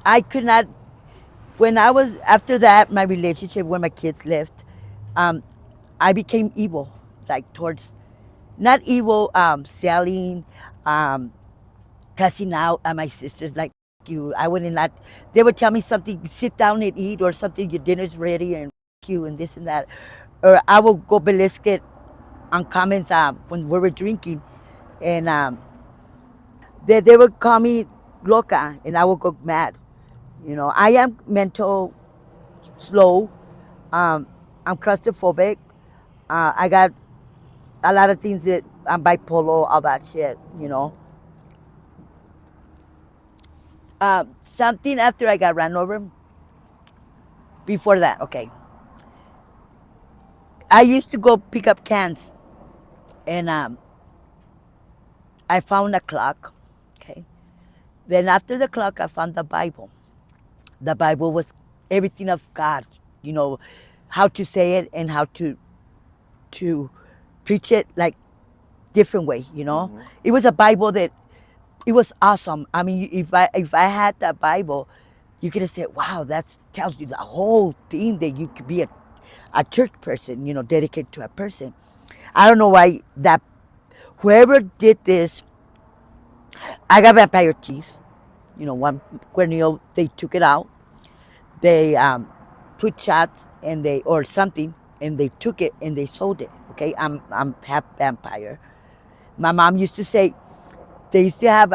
I could not. When I was after that, my relationship when my kids left, um, I became evil, like towards not evil, selling, um, cussing out at my sisters like you. I wouldn't not. They would tell me something, sit down and eat, or something. Your dinner's ready, and you and this and that. Or I will go ballistic on comments when we were drinking, and they would call me loca, and I would go mad. I am mental slow. Um, I'm claustrophobic. I got a lot of things that I'm bipolar, all that shit. Something after I got run over. Before that, okay, I used to go pick up cans, and I found a clock. Okay, then after the clock, I found the Bible. The Bible was everything of God. You know how to say it and how to preach it like different way. Hmm. It was a Bible that it was awesome. I mean, if I had that Bible, you could have said, "Wow, that tells you the whole thing that you could be a church person, dedicated to a person." I don't know why that whoever did this, I got vampire teeth. One corneal, they took it out. They put shots and they or something, and they took it and they sold it. Okay, I'm half vampire. My mom used to say they used to have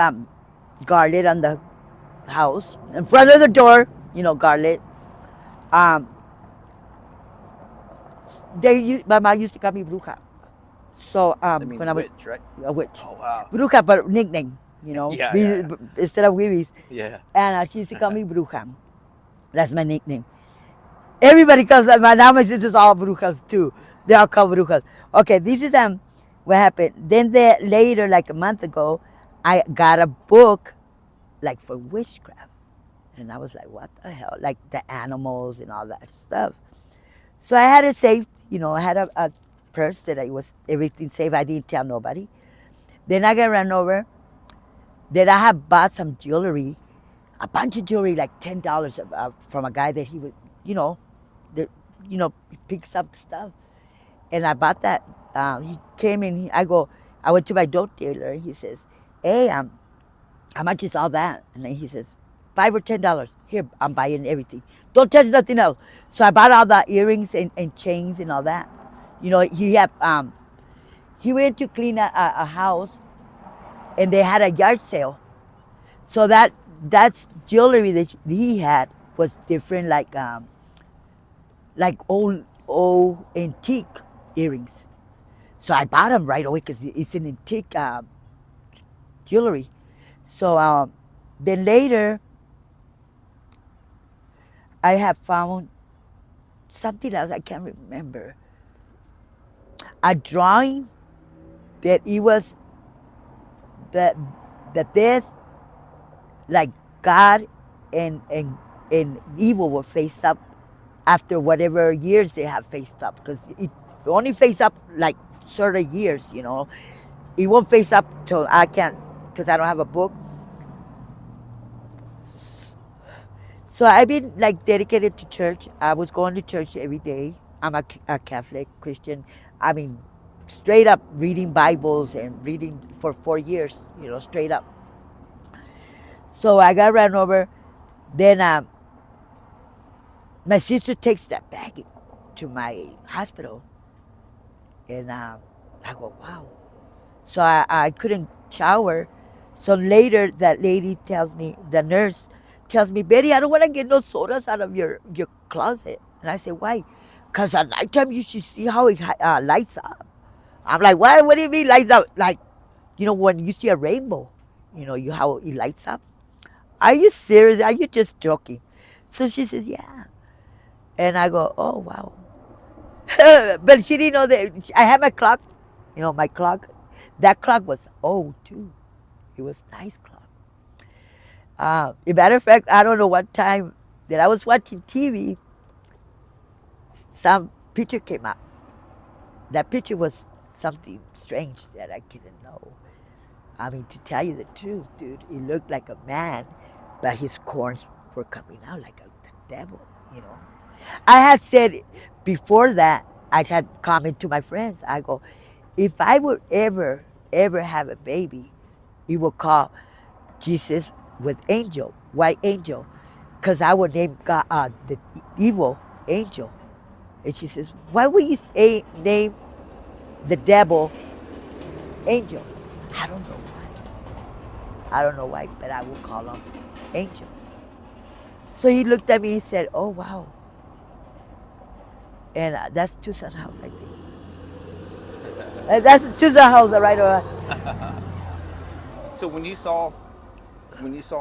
garlic on the house in front of the door. Garlic. Um, my mom used to call me Bruja. So That means when I was witch, right? a witch, Oh wow. Bruja, but nickname. Yeah, yeah, Instead of Wibis, yeah. and she used to call me Bruja. That's my nickname. Everybody calls my now my sisters all Brujas too. They all call Brujas. Okay, this is what happened. Then later, like a month ago, I got a book like for witchcraft, and I was like, what the hell? Like the animals and all that stuff. So I had it saved. I had a purse that I was everything saved. I didn't tell nobody. Then I got run over. Then I have bought some jewelry, a bunch of jewelry, like $10 from a guy that he would, you know, that picks up stuff. And I bought that. He came in. I went to my dope dealer. He says, "Hey, how much is all that?" And then he says, $5 or $10. Here, I'm buying everything. Don't touch nothing else. So I bought all the earrings and chains and all that. He went to clean a house, and they had a yard sale. So that's jewelry that he had was different, like old antique earrings. So I bought them right away because it's an antique jewelry. So then later I have found something else I can't remember. A drawing that it was the the death, like God and evil were faced up after whatever years they have faced up, because it only face up like certain years. It won't face up till I can't, because I don't have a book. So I've been like dedicated to church. I was going to church every day. I'm a Catholic Christian. I mean, straight up reading Bibles and reading for 4 years, straight up. So I got run over. Then my sister takes that bag to my hospital, and I go, wow. So I couldn't shower. So later, that lady tells me, the nurse tells me, "Betty, I don't want to get no sodas out of your closet." And I say, "Why?" "Because at nighttime you should see how it lights up." I'm like, "What? What do you mean lights up? Like, when you see a rainbow, how it lights up." "Are you serious? Are you just joking?" So she says, "Yeah." And I go, "Oh, wow." But she didn't know that I had my clock, my clock. That clock was old too. It was a nice clock. As a matter of fact, I don't know what time that I was watching TV, some picture came up. That picture was something strange that I didn't know. I mean, to tell you the truth, dude, he looked like a man, but his corns. were coming out like the devil, you know. I had said before that, I had commented to my friends. I go, if I would ever have a baby, we will call Jesus with angel, white angel, because I would name God the evil angel. And she says, why would you name the devil angel? I don't know why. I don't know why, but I will call him angel. So he looked at me and said, oh, wow. And that's Tucson house, I think. That's Tucson house, right away. So when you saw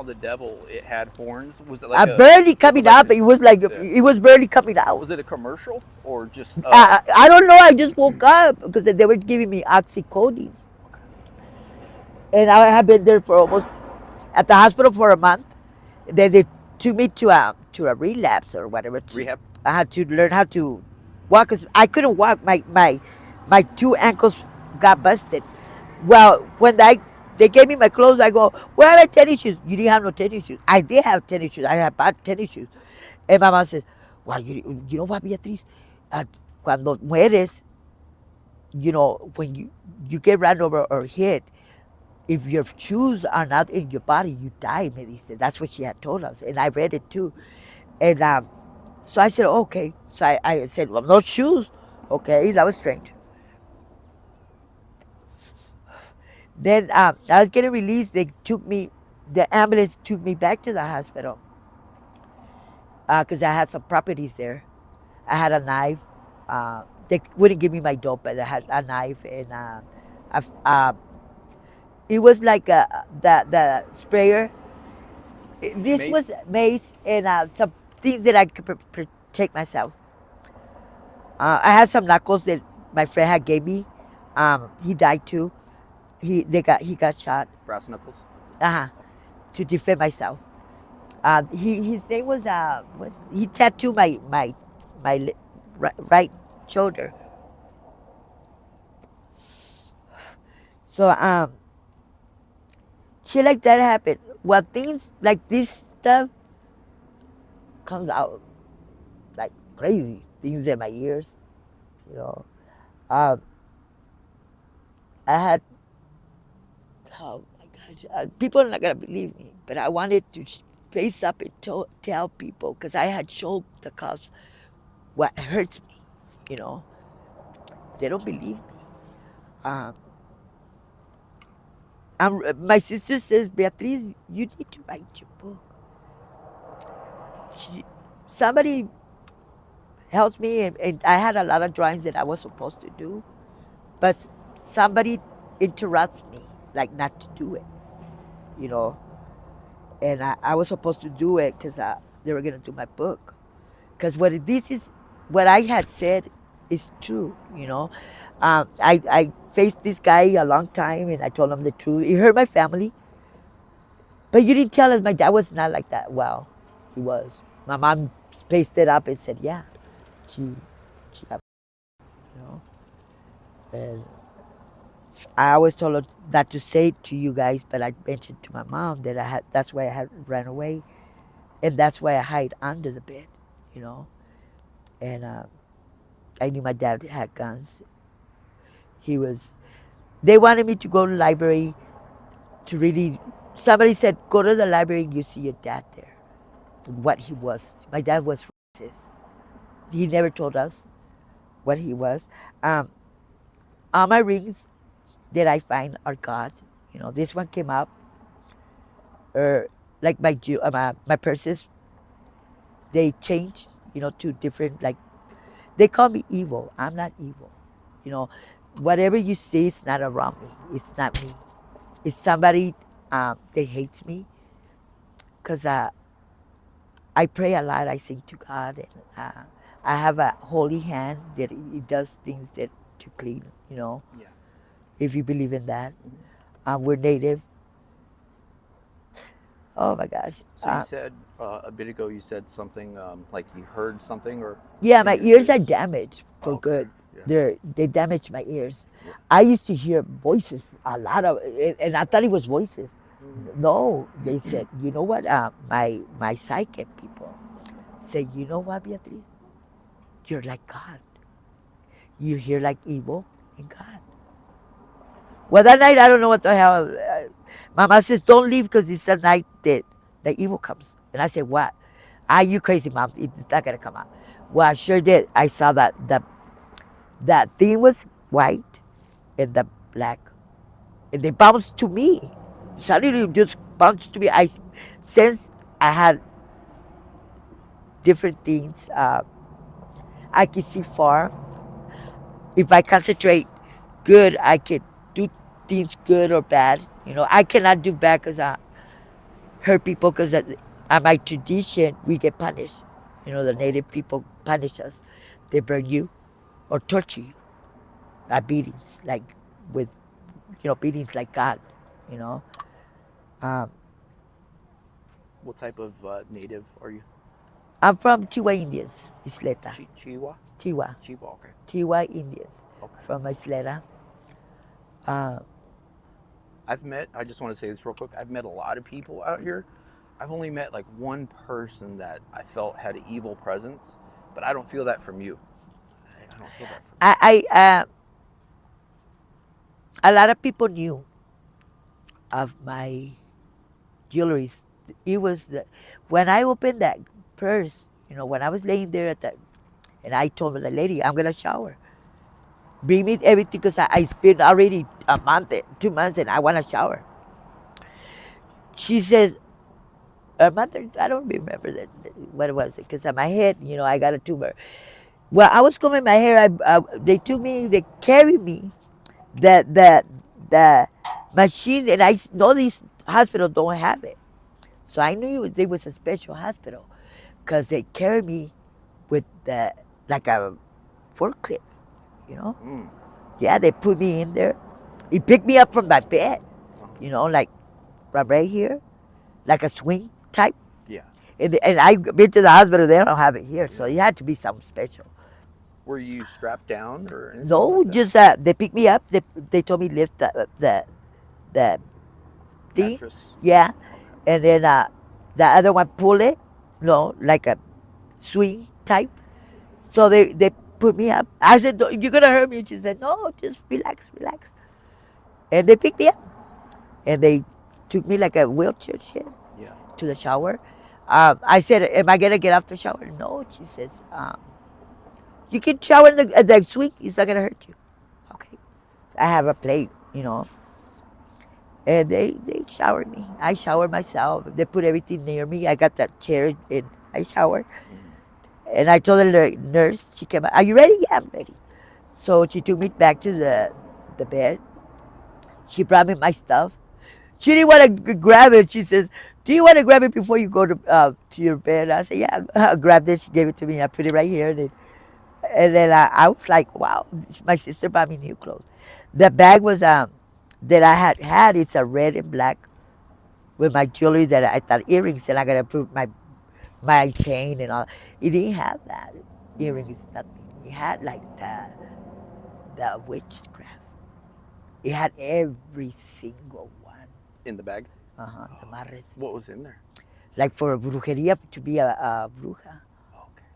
the devil, it had horns. Was it like I a? barely Was it coming like up. a? It was like Yeah. it was barely coming out. Was it a commercial or just? I don't know. I just woke up because they were giving me oxycodone, and I have been there for almost at the hospital for a month. Then they took me to a relapse or whatever. Rehab. I had to learn how to walk because I couldn't walk. My two ankles got busted. Well, when they gave me my clothes, I go, where are my tennis shoes? You didn't have no tennis shoes. I did have tennis shoes. I had bought tennis shoes. And my mom says, well, you know what, Beatriz? Cuando mueres, you know, when you get run over or hit, if your shoes are not in your body, you die, me dice. That's what she had told us. And I read it too. And so I said, okay. So I said, well, no shoes. Okay, that was strange. Then I was getting released. The ambulance took me back to the hospital because I had some properties there. I had a knife. They wouldn't give me my dope, but I had a knife, and I, it was like the sprayer. This was Mace. mace and some things that I could protect myself. I had some knuckles that my friend had gave me. He died too. He got shot. Brass knuckles. Uh-huh, to defend myself. His name was he tattooed my right shoulder. So shit like that happened. Well, things like this stuff comes out like crazy. Things in my ears, you know. Um, I had oh my gosh, people are not gonna believe me, but I wanted to face up and tell people because I had showed the cops what hurts me. You know, they don't believe me. Um, my sister says, Beatriz, you need to write your book. She, somebody helped me, and I had a lot of drawings that I was supposed to do, but somebody interrupts me, like not to do it, you know. And I was supposed to do it because they were gonna do my book. Because what I had said is true, you know. I faced this guy a long time, and I told him the truth. He hurt my family, but you didn't tell us my dad was not like that. Well, he was. My mom spaced it up and said, yeah, she, she got, you know. And I always told her not to say it to you guys, but I mentioned to my mom that that's why I had ran away, and that's why I hide under the bed, you know. And I knew my dad had guns. He was. They wanted me to go to the library to really. Somebody said, go to the library and you see your dad there. What he was. My dad was racist. He never told us what he was. Um, all my rings that I find are God. You know, this one came up. Like my purses, they changed. You know, to different like they call me evil. I'm not evil. You know, whatever you see is not around me. It's not me. It's somebody that hates me because I pray a lot. I sing to God, and I have a holy hand that it does things that to clean. You know, Yeah. if you believe in that, we're native. Oh my gosh. So you said a bit ago. You said something like you heard something or Yeah, in my your ears are ears. damaged Oh, for okay. good. Yeah. They damaged my ears. Yeah. I used to hear voices a lot of, and I thought it was voices. No, they said, you know what? My psychic people say, you know what, Beatriz? You're like God. You hear like evil in God. Well, that night, I don't know what the hell. Mama says, don't leave because it's the night that the evil comes. And I said, what? Ah, you crazy, Mom. It's not going to come out. Well, I sure did. I saw that thing was white and the black. And they bounced to me. Suddenly, it just bounced to me. I sensed I had different things. I could see far. If I concentrate good, I could do things good or bad. I cannot do bad because I hurt people because on my tradition, we get punished. The native people punish us. They burn you or torture you by beatings, like with, beatings like God, you know. Um, What type of native are you? I'm from Chihuahua Indians, Isleta. Chihuahua? Chihuahua. Chihuahua, okay. Chihuahua Indians Okay. from Isleta. Uh, I just want to say this real quick. I've met a lot of people out here. I've only met like one person that I felt had an evil presence, but I don't feel that from you. I don't feel that from you. a lot of people knew of my jewelry. It was when I opened that purse, when I was laying there and I told the lady, I'm gonna shower. Bring me everything because I spent already a month, 2 months, and I want to shower. She says, mother, I don't remember what it was because on my head, I got a tumor. Well, I was combing my hair. They carried me, the machine, and I know these hospitals don't have it. So I knew it was a special hospital because they carried me with like a forklift, you know. Mm. Yeah, they put me in there. He picked me up from my bed, like from right here, like a swing type. Yeah. And I've been to the hospital, they don't have it here, so it had to be something special. Were you strapped down or anything No, like that? just they picked me up. They told me lift the thing, Mattress? yeah, Okay. and then the other one pull it, no, like a swing type. So they put me up. I said, "You're gonna hurt me." She said, "No, just relax, relax." And they picked me up and they took me like a wheelchair shit Yeah. to the shower. I said, "Am I gonna get off the shower?" No, she says, "You can shower in the swing. It's not gonna hurt you." Okay. I have a plate. And they showered me. I showered myself. They put everything near me. I got that chair and I showered. Mm. And I told the nurse, she came out, "Are you ready?" "Yeah, I'm ready." So she took me back to the bed. She brought me my stuff. She didn't want to grab it. She says, "Do you want to grab it before you go to your bed?" I said, "Yeah." I grabbed it. She gave it to me. I put it right here. And then I was like, wow, my sister bought me new clothes. The bag was that I had. It's a red and black with my jewelry that I thought earrings, and I gotta put my chain and all. It didn't have that. Earrings, nothing. It had like the witchcraft. It had every single one. In the bag? The marres. What was in there? Like for a brujeria to be a bruja. Okay.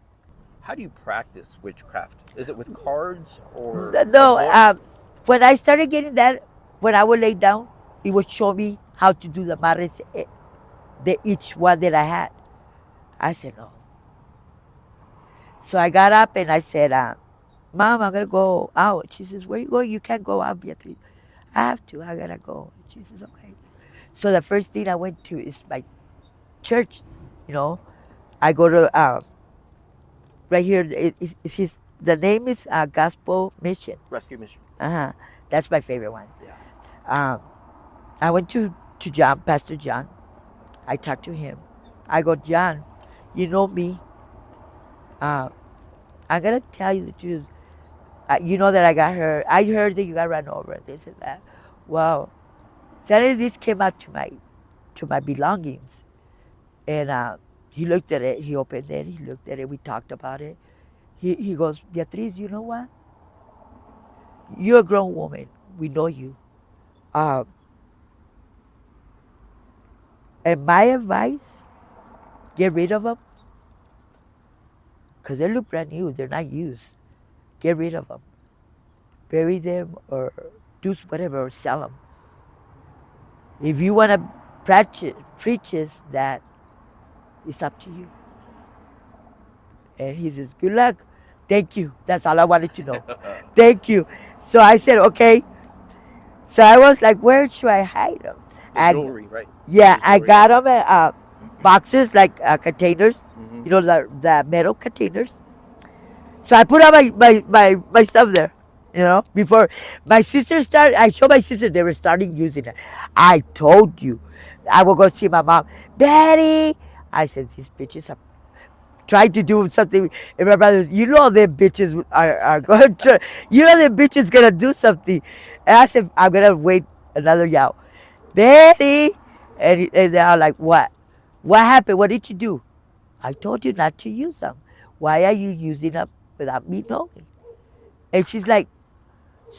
How do you practice witchcraft? Is it with cards or a No, book? when I started getting that, when I would lay down, it would show me how to do the marres, each one that I had. I said, no. So I got up and I said, Mom, I'm going to go out. She says, where are you going? You can't go out, Beatriz. I have to. I got to go. She says, okay. So the first thing I went to is my church, you know. I go to, right here, the name is Gospel Mission. Rescue mission. Uh-huh. That's my favorite one. Yeah. Um, I went to John, Pastor John. I talked to him. I go, John, you know me. Uh, I'm going to tell you the truth. You know that I got hurt. I heard that you got run over, this and that. Well, suddenly this came out to my belongings. And he looked at it. He opened it. He looked at it. We talked about it. He goes, Beatriz, you know what? You're a grown woman. We know you. Uh, And my advice, get rid of them because they look brand new. They're not used. Get rid of them. Bury them or do whatever or sell them. If you want to preach that, it's up to you. And he says, good luck. Thank you. That's all I wanted to know. Thank you. So I said, okay. So I was like, where should I hide them? The jewelry, right? Yeah, The I jewelry, got them at boxes, like containers, Mm-hmm. the metal containers. So I put all my stuff there, before my sister started. I showed my sister they were starting using it. I told you, I will go see my mom. Betty, I said, these bitches are trying to do something. And my brothers, them bitches are going to, them bitches gonna do something. And I said, I'm gonna wait another yow. Betty, and they're all like, what? What happened? What did you do? I told you not to use them. Why are you using them without me knowing? And she's like,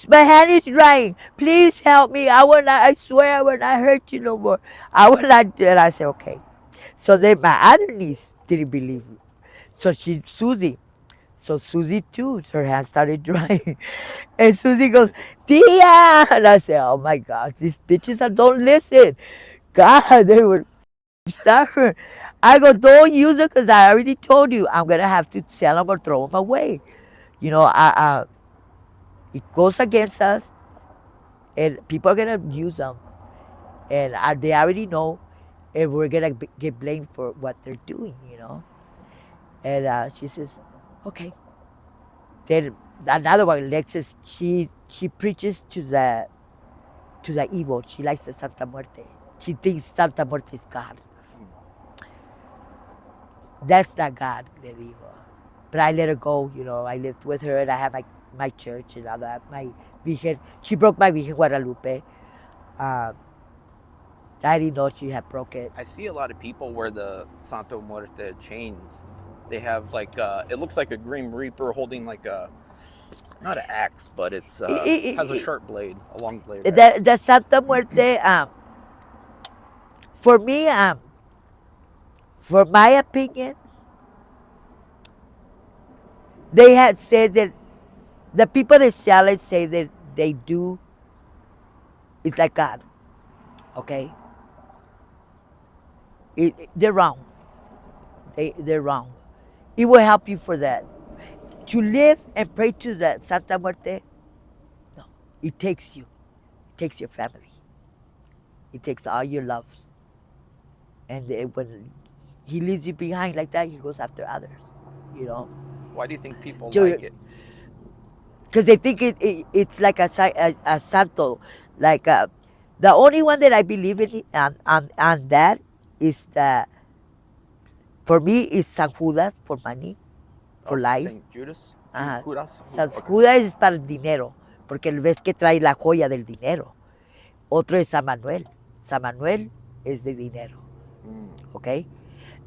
my hand is drying. Please help me. I will not, I swear I will not hurt you no more. I will not. And I said, okay. So then my other niece didn't believe me. So Susie. So Susie too, her hand started drying. And Susie goes, Tia! And I said, oh my gosh, these bitches don't listen. God, they were stubborn. I go, don't use it because I already told you I'm going to have to sell them or throw them away. It goes against us and people are going to use them. And they already know and we're going to get blamed for what they're doing. And she says, okay. Then another one, Alexis, she preaches to the evil. She likes the Santa Muerte. She thinks Santa Muerte is God. That's not God, le digo. But I let her go, I lived with her and I have my church and all that. My Virgen, she broke my Virgen Guadalupe. I didn't know she had broke it. I see a lot of people wear the Santa Muerte chains. They have like, it looks like a Grim Reaper holding like not an axe, but it's has a sharp blade, a long blade. Right? The Santa Muerte, for me, for my opinion, they had said that the people that sell it say that they do, it's like God, okay? They're wrong. They're wrong. It will help you for that. To live and pray to the Santa Muerte, no. It takes you. It takes your family. It takes all your loves. And when he leaves you behind like that, he goes after others. Why do you think people like it? Because they think it's like a santo. Like the only one that I believe in on that is for me, is San Judas for money, for life. Saint Judas? Judas? San Judas es para el dinero, porque ves que trae la joya del dinero. Otro es San Manuel. San Manuel es de dinero. Okay?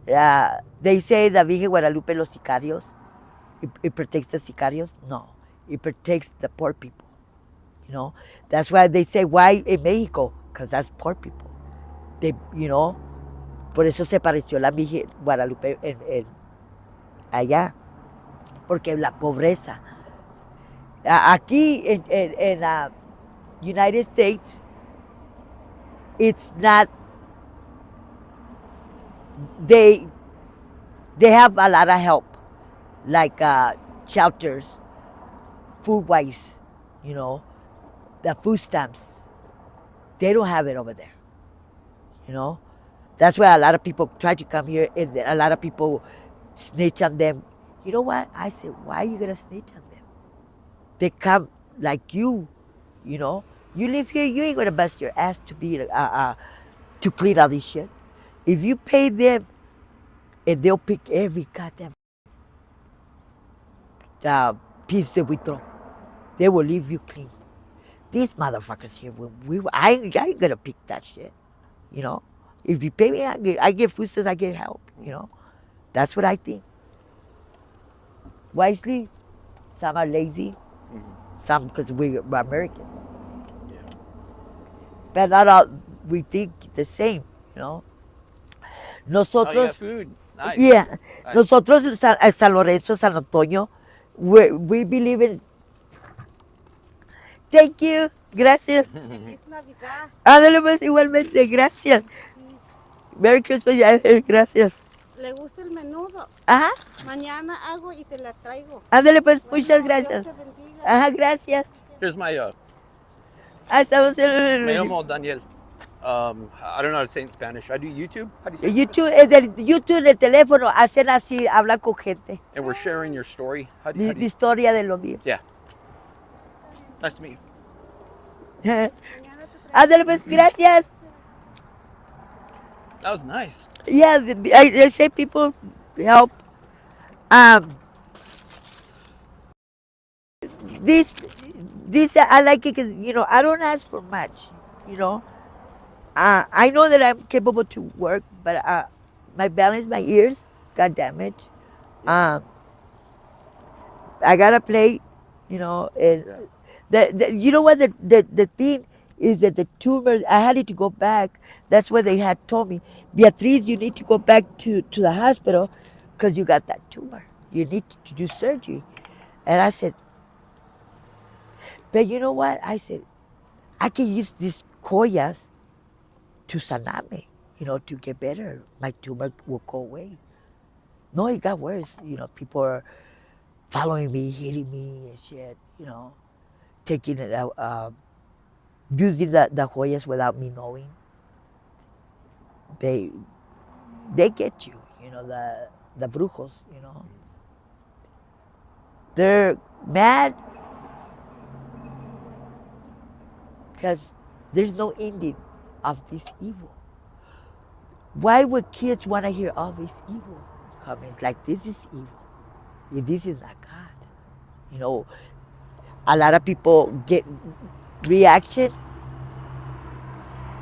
They say the Virgen Guadalupe, los sicarios, it protects the sicarios. No, it protects the poor people. That's why they say, why in Mexico? Because that's poor people. They, por eso se pareció la Virgen Guadalupe allá, porque la pobreza. Aquí en United States, it's not. They have a lot of help, like shelters, food-wise, the food stamps. They don't have it over there. That's why a lot of people try to come here, and a lot of people snitch on them. You know what? I said, why are you gonna snitch on them? They come like you. You live here. You ain't gonna bust your ass to be to clean all this shit. If you pay them, and they'll pick every goddamn piece that we throw, they will leave you clean. These motherfuckers here, I ain't gonna pick that shit. If you pay me, I get food stamps, I get help. That's what I think. Wisely, some are lazy, some because we're Americans. Yeah. But not all we think the same. Oh, you Nosotros, got food. Nice. yeah, Nice. nosotros en San Lorenzo, San Antonio, we believe in. Thank you, gracias. Feliz Navidad. Ándale pues, igualmente, gracias. Sí. Merry Christmas, ya, gracias. ¿Le gusta el menudo? Ajá, Mañana hago y te la traigo. ándale pues, muchas Bueno, Dios gracias. te bendiga. Ajá, gracias. Here's my Ah, estamos me en llamo Daniel. I don't know how to say it in Spanish. I do YouTube. How do you say it? YouTube, es del YouTube del teléfono, hacen así, hablan con gente. And we're sharing your story. How do Mi, you? mi historia de lo mío. Yeah. Nice to meet you. Mañana te traigo. Ándale pues, gracias. That was nice. Yeah, I say people help. This, this I like it because I don't ask for much. You know, I know that I'm capable to work, but my balance, my ears got damaged. I gotta play. And Yeah. you know what the thing is that the tumor. I had it to go back. That's what they had told me. Beatriz, you need to go back to the hospital because you got that tumor. You need to do surgery. And I said, but you know what? I said, I can use these collas to sanar me, to get better. My tumor will go away. No, it got worse. People are following me, hitting me and shit, taking it out, using the joyas without me knowing. They get you, the brujos, They're mad because there's no ending of this evil. Why would kids want to hear all these evil comments? Like, this is evil. This is not God. A lot of people get reaction.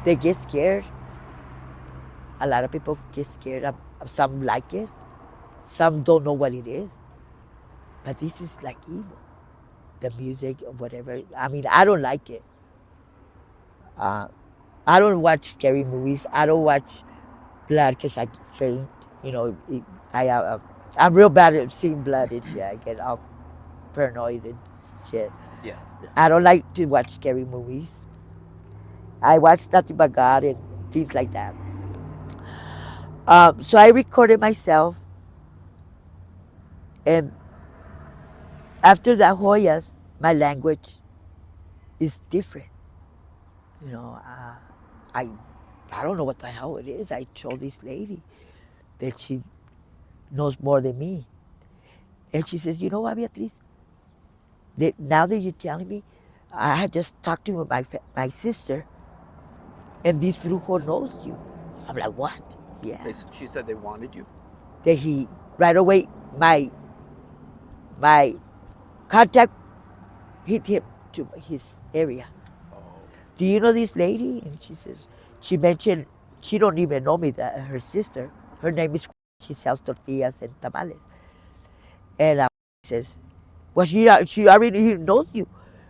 They get scared. A lot of people get scared. Some like it. Some don't know what it is. But this is like evil. The music or whatever. I mean, I don't like it. I don't watch scary movies. I don't watch blood because I faint. I'm real bad at seeing blood and shit. I get all paranoid and shit. Yeah. Yeah. I don't like to watch scary movies. I watch nothing but God and things like that. So I recorded myself, and after the Hoyas, my language is different. I don't know what the hell it is. I told this lady that she knows more than me, and she says, "You know what, Beatriz? That now that you're telling me, I had just talked to my sister, and this brujo knows you." I'm like, "What?" Yeah. She said they wanted you. That he right away my contact hit him to his area. Oh. Do you know this lady? And she mentioned she don't even know me, that her sister. Her name is. She sells tortillas and tamales. And says, well, she already knows you,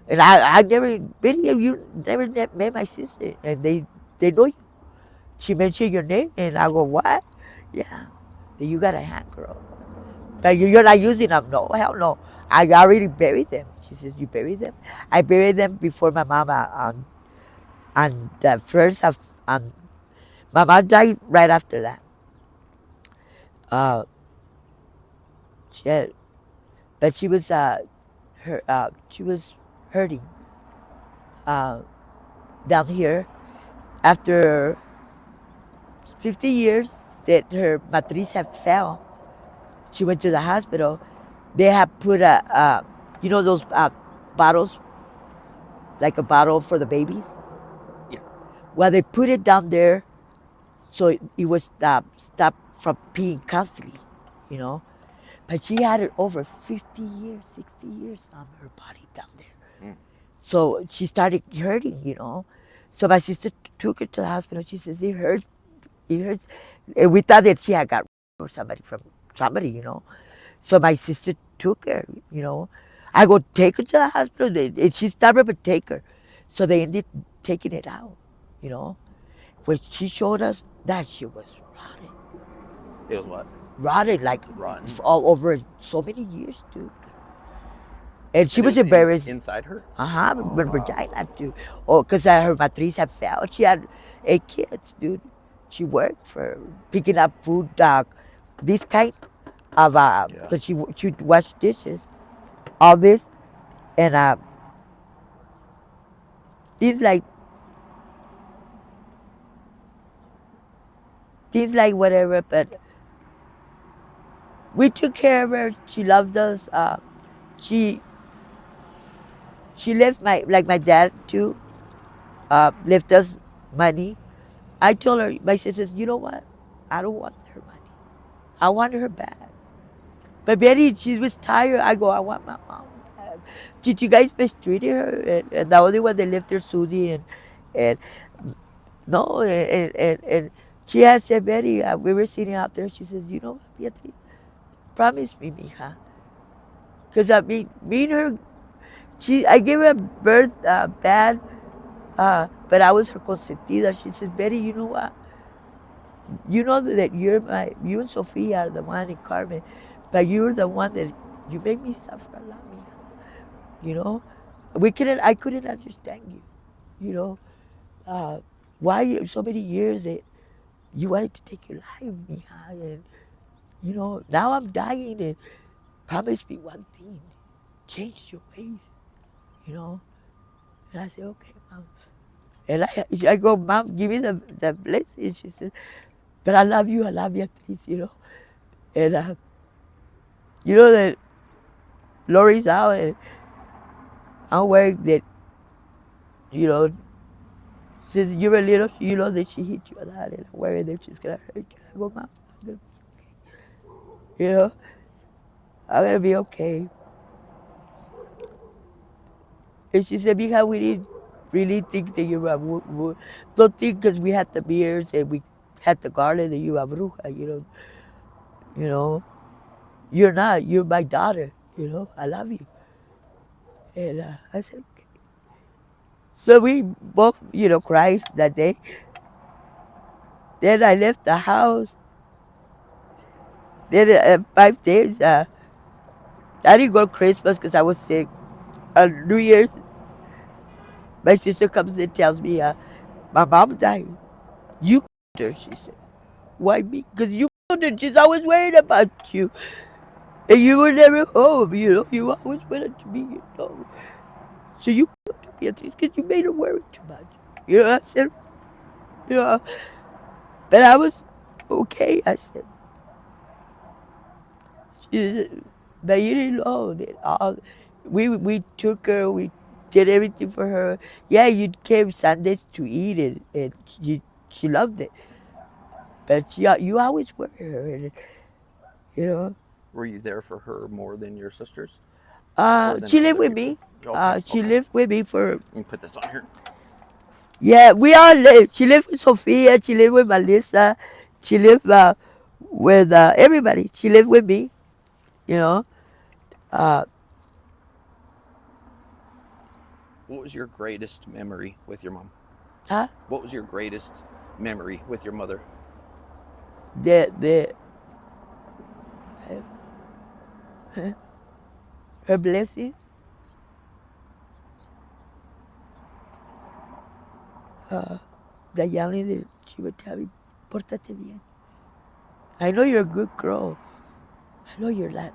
and I never been here. You never met my sister, and they know you. She mentioned your name, and I go, what? Yeah. Then you got a hand, girl. But you're not using them. No, hell no. I already buried them. She says, you buried them? I buried them before my mama on the first of, my mom died right after that. She, but she was she was hurting down here after 50 years that her matriz had fell. She went to the hospital. They had put those bottles, like a bottle for the babies. Yeah. Well, they put it down there so it would stop from peeing constantly, But she had it over 50 years, 60 years on her body down there. Mm. So she started hurting, So my sister took her to the hospital. She says, it hurts. It hurts. And we thought that she had got or somebody from somebody, So my sister took her, I go, take her to the hospital. And she's stubborn, but take her. So they ended taking it out, When she showed us, that shit was rotten. It was what? Rotted like Rotten. all over so many years, dude. And she And it was was embarrassed. inside her? With vagina, dude. Oh, because her matriz had failed. She had 8 kids, dude. She worked for picking up food, this kind of, Yeah. because she would wash dishes, all this, and things like whatever, but we took care of her. She loved us. She left my dad too. Left us money. I told her, my sisters, you know what? I don't want her money. I want her back. But Betty, she was tired. I go, I want my mom back. Did you guys mistreated her? And the only one that left her, Susie, and no, and she had said, Betty, we were sitting out there. She says, you know what, Beatriz? Promise me, mija. Because I mean, me and her, I gave her a birth bad, but I was her consentida. She says, Betty, you know what? You know that you and Sophia are the one in Carmen, but you're the one that you make me suffer a lot, mija. You know, I couldn't understand you. You know, why so many years that you wanted to take your life, mija, and you know now I'm dying, and promise me one thing, change your ways. You know, and I said, okay, mom. And I go, mom, give me the blessing. She says, but I love you, Beatriz, you know. And you know that Lori's out, and I'm worried that, you know, since you were little, you know that she hit you a lot, and I'm worried that she's gonna hurt you. I go, mom, I'm gonna be okay. You know, I'm gonna be okay. And she said, mija, we didn't really think that you were, don't think because we had the beers and we had the garland that you were bruja, you know. You're not, you're my daughter, you know, I love you. And I said, okay. So we both, you know, cried that day. Then I left the house. Then 5 days, I didn't go Christmas because I was sick. On New Year's, my sister comes and tells me, my mom died. You killed her, she said. Why me? Because you killed her. She's always worried about you. And you were never home, you know. You always wanted to be, you know. So you killed her, Beatriz, because you made her worry too much. You know, I said, you know, but I was okay. I said, but you didn't know that we took her, we did everything for her. Yeah, you came Sundays to eat it, and she loved it. But you always were her, and, you know. Were you there for her more than your sisters? Or than She lived other with people? me. Okay, She okay. lived with me for. Let me put this on here. Yeah, we all lived. She lived with Sophia. She lived with Melissa. She lived with everybody. She lived with me. You know. Uh, What was your greatest memory with your mom? huh? What was your greatest memory with your mother? The her blessing. The yelling that she would tell me, "Pórtate bien. I know you're a good girl. I know you're not.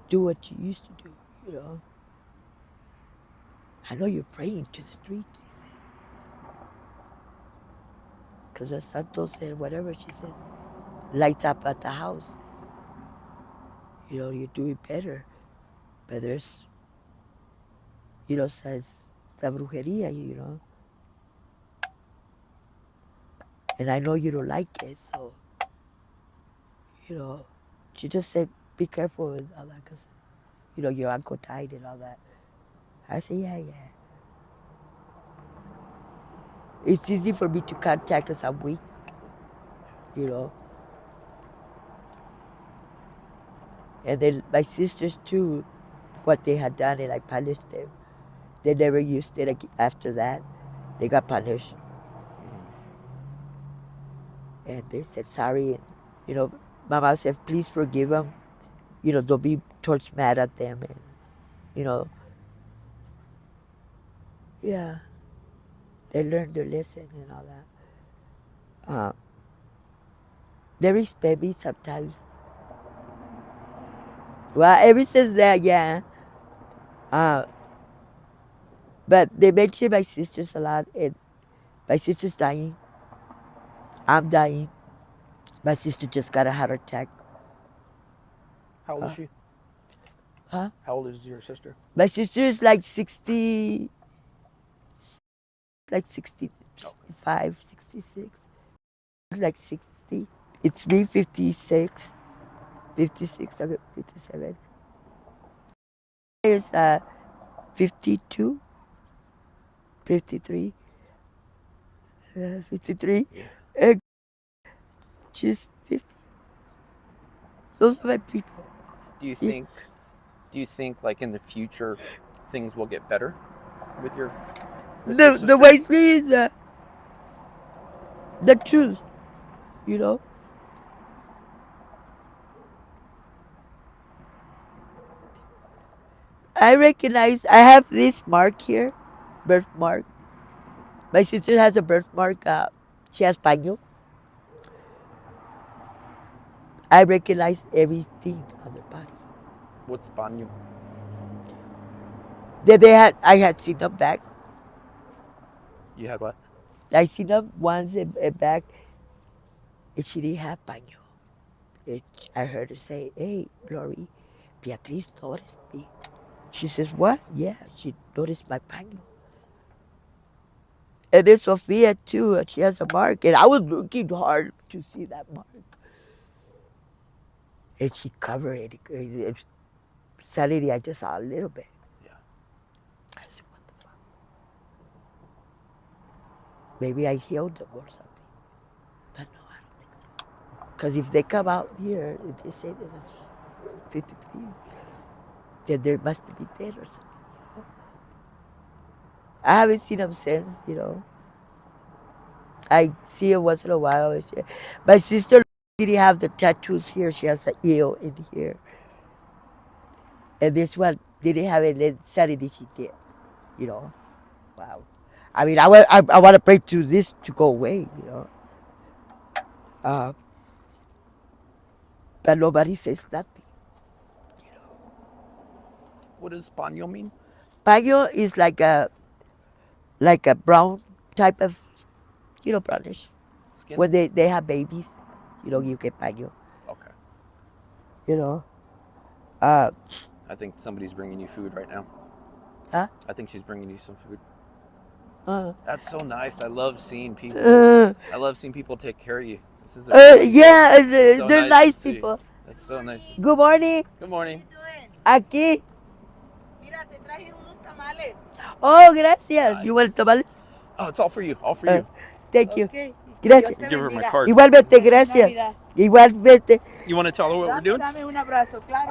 Do what you used to do. You know. I know you're praying to the streets." Because the Santo said, whatever she said, lights up at the house. You know, you're doing better. But there's, you know, says the brujeria, you know. And I know you don't like it, so, you know, she just said, be careful with all that, because, you know, your uncle died and all that. I said, yeah. It's easy for me to contact because I'm weak, you know. And then my sisters too, what they had done, and I punished them. They never used it after that. They got punished. And they said sorry. And, Mama said, please forgive them. Don't be torch mad at them. And, you know, yeah, they learned their lesson and all that. They respect me sometimes. Well, ever since that, yeah. Uh, but they mention my sisters a lot. And my sister's dying. I'm dying. My sister just got a heart attack. How old is she? Huh? How old is your sister? My sister is like 60, like 65, 66, like 60. It's me, 56, 56, okay, 57. Is 52, 53, 53. Yeah. And she's 50. Those are my people. Do you think like in the future things will get better with your The way she is the truth, you know. I have this mark here, birthmark. My sister has a birthmark. She has paño. I recognize everything on their body. What's baño? I had seen them back. You had what? I seen them once in back, and she didn't have paño. I heard her say, "Hey, Lori, Beatriz noticed me." She says, "What?" Yeah, she noticed my paño. And there's Sophia too. She has a mark, and I was looking hard to see that mark. And she covered it. And suddenly, I just saw a little bit. Yeah. I said, "What the fuck?" Maybe I healed them or something. But no, I don't think so. Because if they come out here, if they say this is 53, then they must be dead or something. I haven't seen them since. I see her once in a while. My sister didn't have the tattoos here. She has the eel in here. And this one didn't have it. And suddenly she did. Wow. I mean, I want to pray to this to go away. But nobody says nothing. What does baño mean? Paño is like a brown type of, brownish. Skin? When they have babies, you get paño. Okay. Uh, I think somebody's bringing you food right now. Huh? I think she's bringing you some food. uh, That's so nice. I love seeing people. uh, I love seeing people take care of you. This is yeah, so they're nice nice to see. people. That's so nice. Good morning. Good morning. Aquí. Mira, te traje unos tamales. Oh, gracias. You want Nice. tamales? Oh, it's all for you. All for you. Thank you. Okay. Gracias. Dios te Give her my bendiga. card. Igualmente, gracias. Navidad. Igualmente. You want to tell her what we're doing? Dame un abrazo, claro.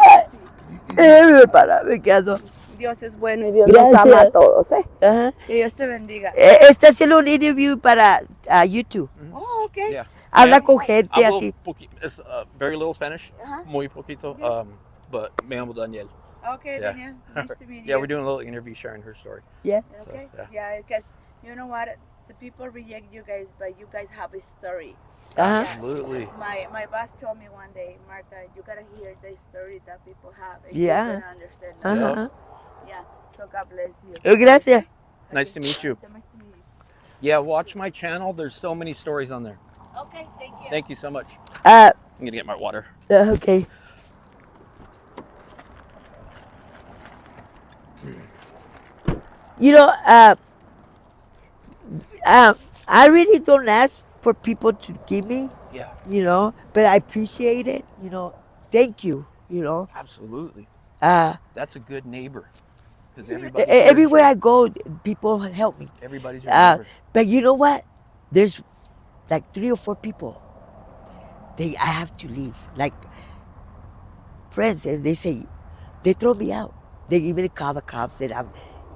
que Me quedo. sí. Dios es bueno y Dios nos Gracias. ama a todos, ¿eh? Ajá. Que Dios te bendiga. Está haciendo un interview para YouTube. Oh, okay. Yeah. Habla Yeah. con gente Hablo así. it's very little Spanish, Ajá. muy poquito. But me llamo Daniel. Okay, Yeah. Daniel. Nice to meet you. Yeah, we're doing a little interview sharing her story. Yeah. So, Okay. yeah. Yeah, because you know what? The people reject you guys, but you guys have a story. Uh-huh. Absolutely. My boss told me one day, Martha, you gotta hear the story that people have. And Yeah. You're gonna understand. Ajá. Yeah. So God bless you. Gracias. Nice to meet you. Nice to meet you. Yeah, watch my channel. There's so many stories on there. Okay, thank you. Thank you so much. Uh, I'm gonna get my water. okay. You know, I really don't ask for people to give me, Yeah, but I appreciate it. Thank you. absolutely. Uh, That's a good neighbor. Because everybody. everywhere I go, people help me. Everybody's your Uh, neighbor. but you know what? There's like 3 or 4 people. I have to leave. Like friends, and they throw me out. They even call the cops. That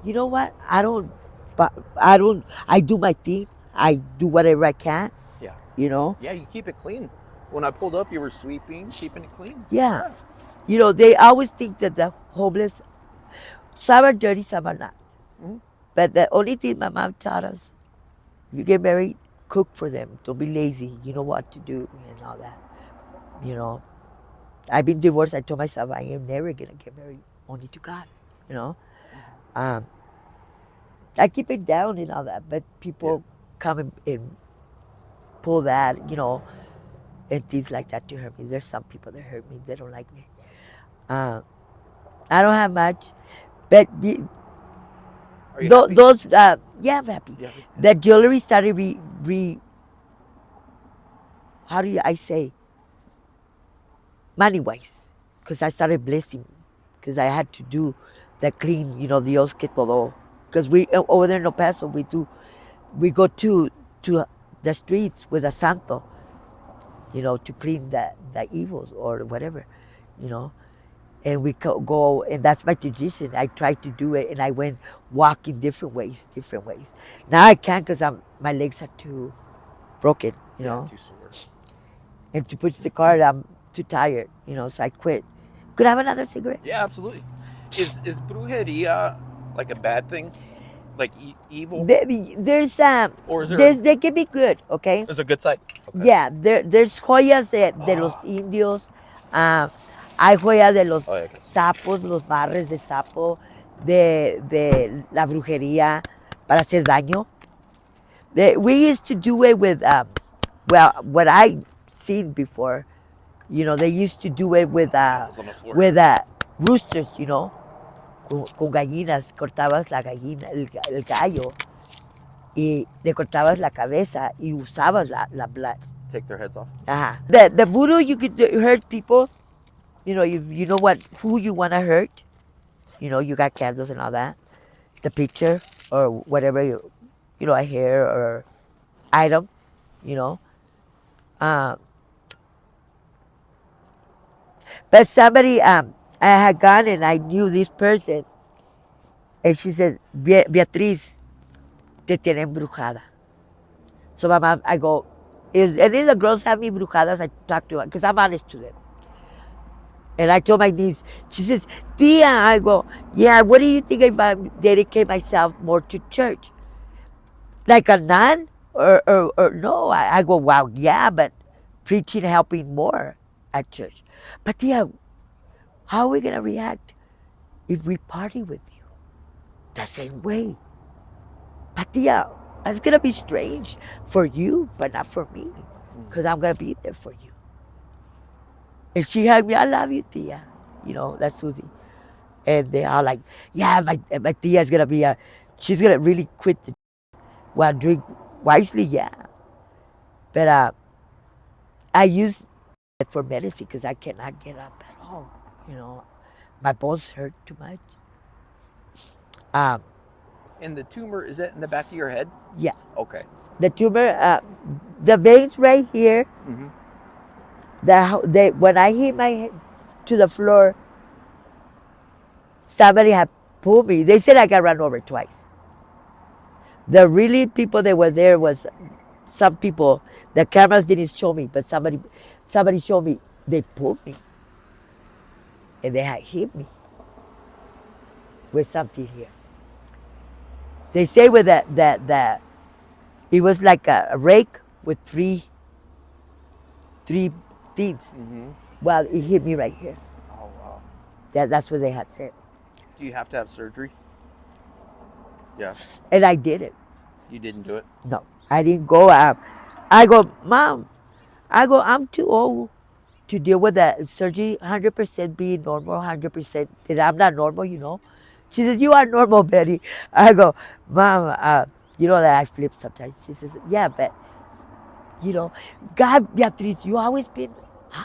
you know what? I don't. I do my thing. I do whatever I can. Yeah. you know? Yeah, you keep it clean. When I pulled up, you were sweeping, keeping it clean. Yeah. You know, they always think that the homeless, some are dirty, some are not. Mhm. But the only thing my mom taught us, if you get married, cook for them. Don't be lazy. You know what to do and all that. You know, I've been divorced. I told myself I am never going to get married, only to God, you know. Um, I keep it down and all that, but people come and pull that, you know, and things like that to hurt me. There's some people that hurt me. They don't like me. Uh, I don't have much, but Are you happy? those, yeah, I'm happy. Yeah. The jewelry started how do I say, money wise, because I started blessing, because I had to do the clean, you know, Dios que todo. Because we over there in El Paso, we go to the streets with a santo, you know, to clean the evils or whatever, you know. And we go, and that's my tradition. I tried to do it, and I went walking different ways, different ways. Now I can't because my legs are too broken, you Yeah, know. too sore. And to push the car, I'm too tired, you know. So I quit. Could I have another cigarette? Yeah, absolutely. Is brujeria like a bad thing? Like evil? Or is there They can be good, okay. there's a good side? Okay. Yeah, there's joyas de los indios. Hay joyas de los Oh, yeah, sapos, los barres de sapo, de la brujería para hacer daño. We used to do it with, well, what I seen before, you know, they used to do it with on the floor. roosters, you know, con gallinas. Cortabas la gallina, el gallo, y le cortabas la cabeza y usabas la blood. Take their heads off. The voodoo, you could hurt people. You know, you know who you want to hurt. You know, you got candles and all that. The picture or whatever you know, a hair or item. You know, but somebody I had gone and I knew this person, and she says, Beatriz, te tiene embrujada. So my mom, I go, and then the girls have me brujadas. I talk to her because I'm honest to them. And I told my niece, she says, Tia, I go, yeah, what do you think if I dedicate myself more to church? Like a nun? Or no? I go, wow, yeah, but preaching, helping more at church. But Tia, how are we going to react if we party with you? The same way. But Tia, that's going to be strange for you, but not for me, because I'm going to be there for you. And she hugged me, I love you, Tia. You know, that's Susie. And they are like, yeah, my Tia is going to be she's going to really quit well, drink wisely, yeah. But I use it for medicine because I cannot get up at all. You know, my bones hurt too much. And the tumor, is that in the back of your head? Yeah. Okay. The tumor, the veins right here, Mm-hmm. when I hit my head to the floor, somebody had pulled me. They said I got run over twice. The really people that were there was some people. The cameras didn't show me, but somebody showed me. They pulled me, and they had hit me with something here. They say with that it was like a rake with three things. Mm-hmm. Well, it hit me right here. Oh, wow. That's what they had said. Do you have to have surgery? Yeah. And I did it. You didn't do it? No, I didn't go. I go, Mom. I'm too old to deal with that surgery. 100% being normal. 100% that I'm not normal. You know. She says, you are normal, Betty. I go, Mom. You know that I flip sometimes. She says, yeah, but you know, God, Beatriz, you always been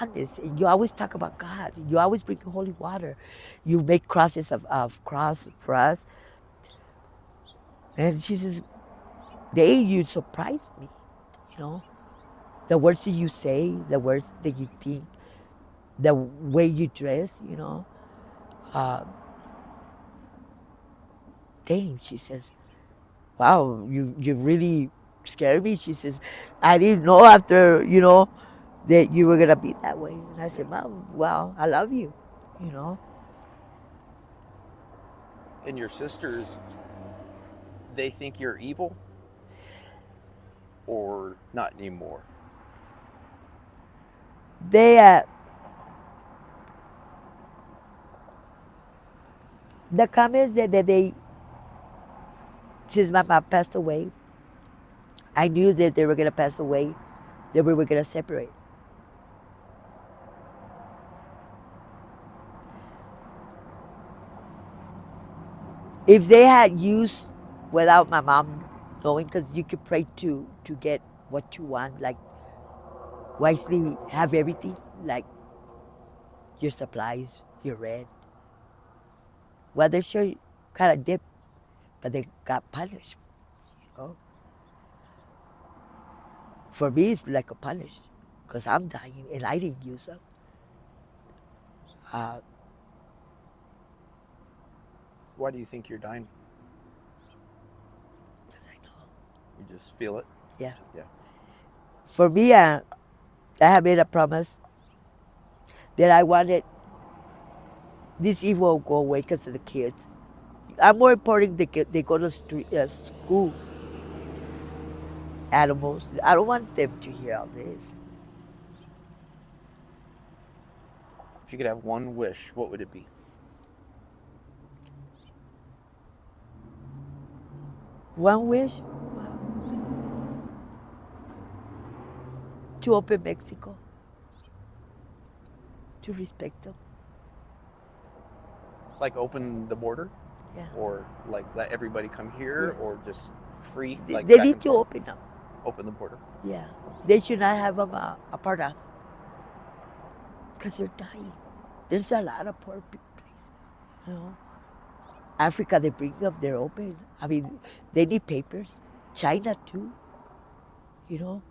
honest. You always talk about God. You always bring holy water. You make crosses of cross for us. And she says, you surprised me, you know. The words that you say, the words that you think, the way you dress, you know. Dang, she says, wow, you really scared me. She says, I didn't know after, that you were going to be that way. And I Yeah. said, Mom, well, I love you, you know. And your sisters, they think you're evil or not anymore? They, the comments that they, since my mom passed away, I knew that they were going to pass away, that we were going to separate. If they had used without my mom knowing, because you could pray to get what you want, like wisely have everything, like your supplies, your rent. Well, they sure kind of did, but they got punished. You know, for me it's like a punish, because I'm dying and I didn't use them. Uh, Why do you think you're dying? 'Cause I know. You just feel it? Yeah. Yeah. For me, I have made a promise that I wanted this evil to go away because of the kids. I'm more important they go to school, animals. I don't want them to hear all this. If you could have one wish, what would it be? One wish to open Mexico, to respect them. Like open the border? Yeah. Or like let everybody come here? Yes. Or just free? They, Like they back need and to forth? open up. Open the border. Yeah. They should not have them apart us because they're dying. There's a lot of poor places, you know. Africa, they bring them, they're open. I mean, they need papers. China too, you know.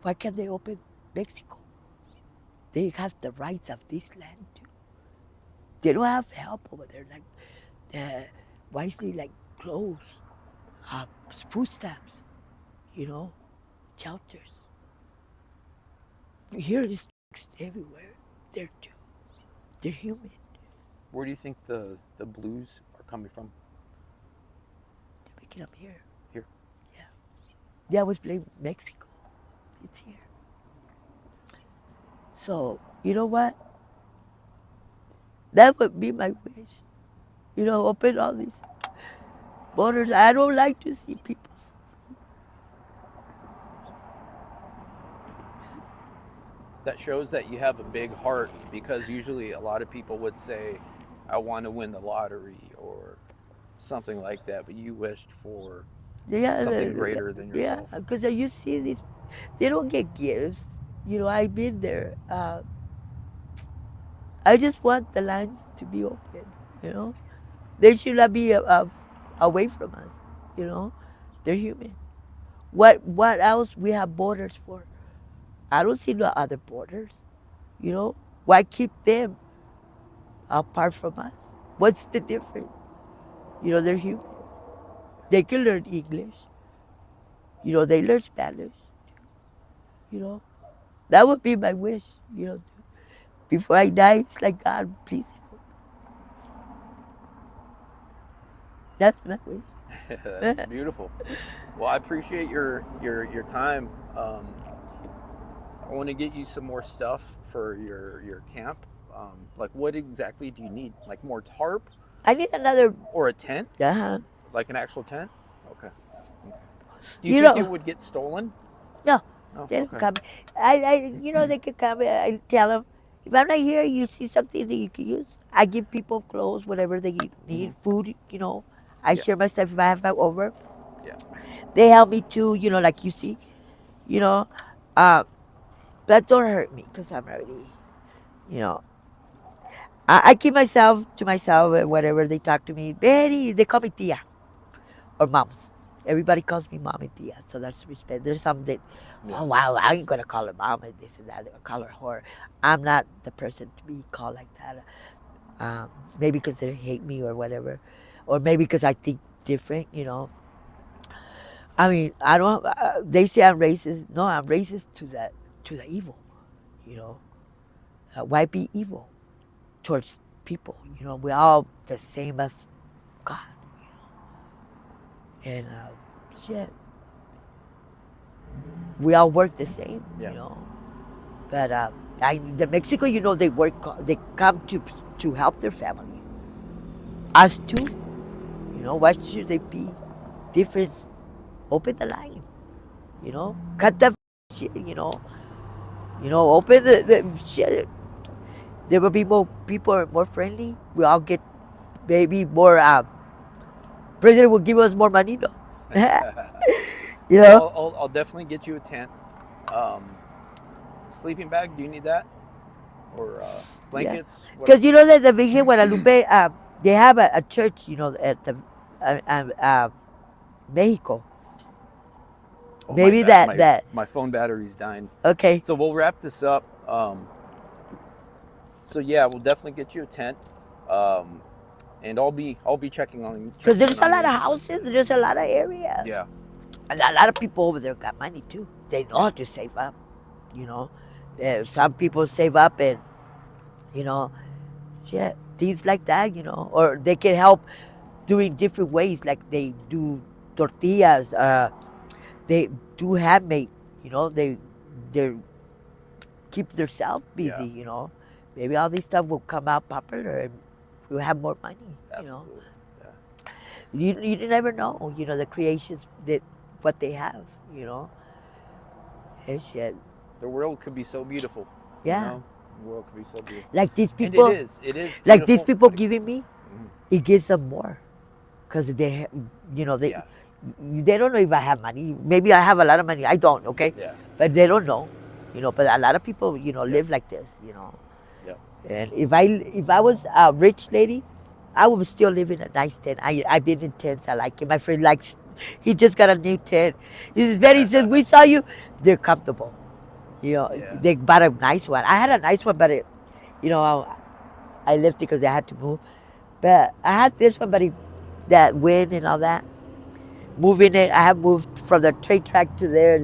Why can't they open Mexico? They have the rights of this land too. They don't have help over there, like wisely, like clothes, food stamps, you know, shelters. Here is everywhere. They're too. They're human. Where do you think the blues are coming from? They're making them here. Here. Yeah. They always blame Mexico. It's here. So, you know what? That would be my wish. You know, open all these borders. I don't like to see people suffering. That shows that you have a big heart, because usually a lot of people would say, I want to win the lottery or something like that, but you wished for Yeah, something greater than yeah, yourself. because you see these, they don't get gifts. You know, I've been there. I just want the lines to be open. You know, they should not be away from us. You know, they're human. What else we have borders for? I don't see no other borders. You know, why keep them apart from us? What's the difference? You know, they're human. They can learn English. You know, they learn Spanish. You know, that would be my wish. You know, before I die, it's like God, please. That's my That's wish. beautiful. Well, I appreciate your time. I want to get you some more stuff for your camp. Like, what exactly do you need? Like more tarp I need another. or a tent? Uh-huh. Like an actual tent? Okay. Okay. Do you You think it know, would get stolen? no, No. they don't Okay. come. They can come. I tell them, if I'm not here, you see something that you can use. I give people clothes, whatever they Hmm. need, food. You know, I Yeah. share my stuff if I have my over. Yeah. They help me too. You know, like you see. You know, uh, but don't hurt me because I'm already. You know, I keep myself to myself. Whatever they talk to me, Betty, they call me Tia or moms. Everybody calls me mom and Tia, so that's respect. There's some that, Yeah. oh wow, I ain't gonna call her mom and this and that. I call her whore. I'm not the person to be called like that. Um, Maybe because they hate me or whatever, or maybe because I think different. You know, I mean, I don't. They say I'm racist. No, I'm racist to the evil. You know, why be evil towards people? You know, we're all the same as God. And shit, we all work the same. Yeah. You know, but the Mexico, you know, they work. They come to help their families. Us too. You know, why should they be different? Open the line. You know, cut the shit. Open the shit. There will be more people are more friendly. We all get maybe more. President will give us more money, no? You know, I'll definitely get you a tent. Sleeping bag, do you need that? Or blankets? because you know that the Virgen Guadalupe, they have a church, you know, at the Mexico. Oh, Maybe my bad. that. My phone battery's dying. Okay. So we'll wrap this up. So yeah, we'll definitely get you a tent. And I'll be checking on you. Because there's a lot of houses, there's a lot of areas. Yeah. And a lot of people over there got money too. They know how to save up, you know. Some people save up and, you know, shit, things like that, you know. Or they can help doing different ways, like they do tortillas, they do handmade, you know, they keep themselves busy, Yeah. you know. Maybe all this stuff will come out popular and we'll have more money, Absolutely. you know. You never know, you know, the creations that what they have, you know. And shit. The world could be so beautiful. Yeah. You know? The world could be so beautiful. Like these people, And it is like these beautiful, people but giving me, Mhm. it gives them more, because they, you know, Yeah. they don't know if I have money. Maybe I have a lot of money. I don't. Okay, Yeah. but they don't know, you know. But a lot of people, you know, Yeah. live like this, you know. Yeah. And if I was a rich lady, I would still live in a nice tent. I've been in tents. I like it. My friend likes. He just got a new tent. He says, we saw you. They're comfortable. You know, Yeah. they bought a nice one. I had a nice one, but you know, I left it because I had to move. But I had this one, but that wind and all that, moving it. I have moved from the train track to there.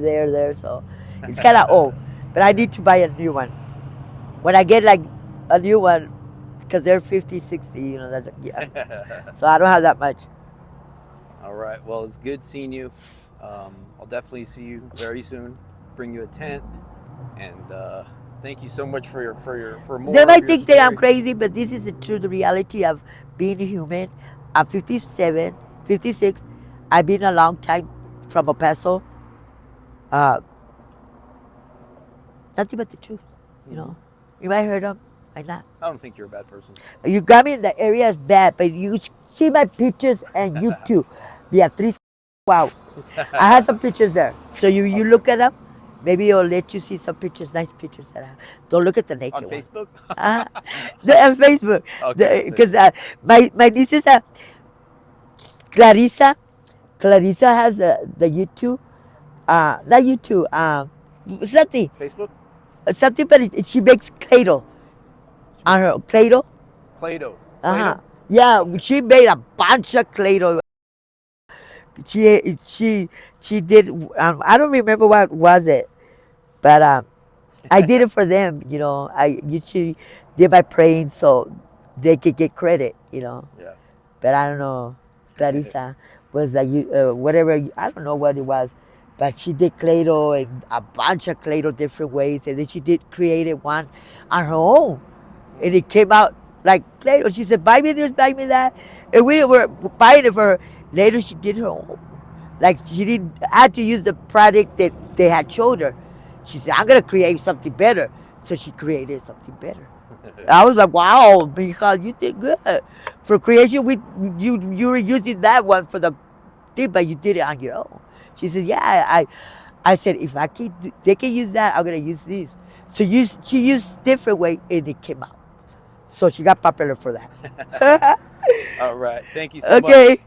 So it's kind of old. But I need to buy a new one. When I get like a new one, because they're 50, 60, you know, that's, yeah. So I don't have that much. All right. Well, it's good seeing you. I'll definitely see you very soon. Bring you a tent, and thank you so much for more. They of might your think that I'm story. crazy, but this is the true reality of being human. I'm 57, 56. I've been a long time from El Paso. Nothing but the truth, you know. You might heard them, might not. I don't think you're a bad person. You got me in the area is bad, but you see my pictures and you too. Beatriz, wow. I have some pictures there. So you look at them, maybe it'll let you see some pictures, nice pictures that I have. Don't look at the naked On one. Facebook? On Facebook. Okay. Because my niece is Clarissa. Clarissa has the YouTube. Not YouTube. Something. Facebook? Something, but she makes Play-Doh. On her Play-Doh. Play-Doh. Uh-huh. Yeah, she made a bunch of Play-Doh. She did. I don't remember what was it, but I did it for them. You know, I usually did by praying so they could get credit. You know, Yeah. but I don't know. Clarissa was whatever. I don't know what it was, but she did Play-Doh and a bunch of Play-Doh different ways, and then she did created one on her own, and it came out like Play-Doh. She said, "Buy me this, buy me that," and we were buying it for her. Later, she did her own. Like she didn't had to use the product that they had showed her. She said, "I'm gonna create something better," so she created something better. I was like, "Wow, mija, you did good for creation. You were using that one for the thing, but you did it on your own." She says, "Yeah, I said if they can use that, I'm gonna use this." So she used different way, and it came out. So she got popular for that. All right. Thank you so much. Okay.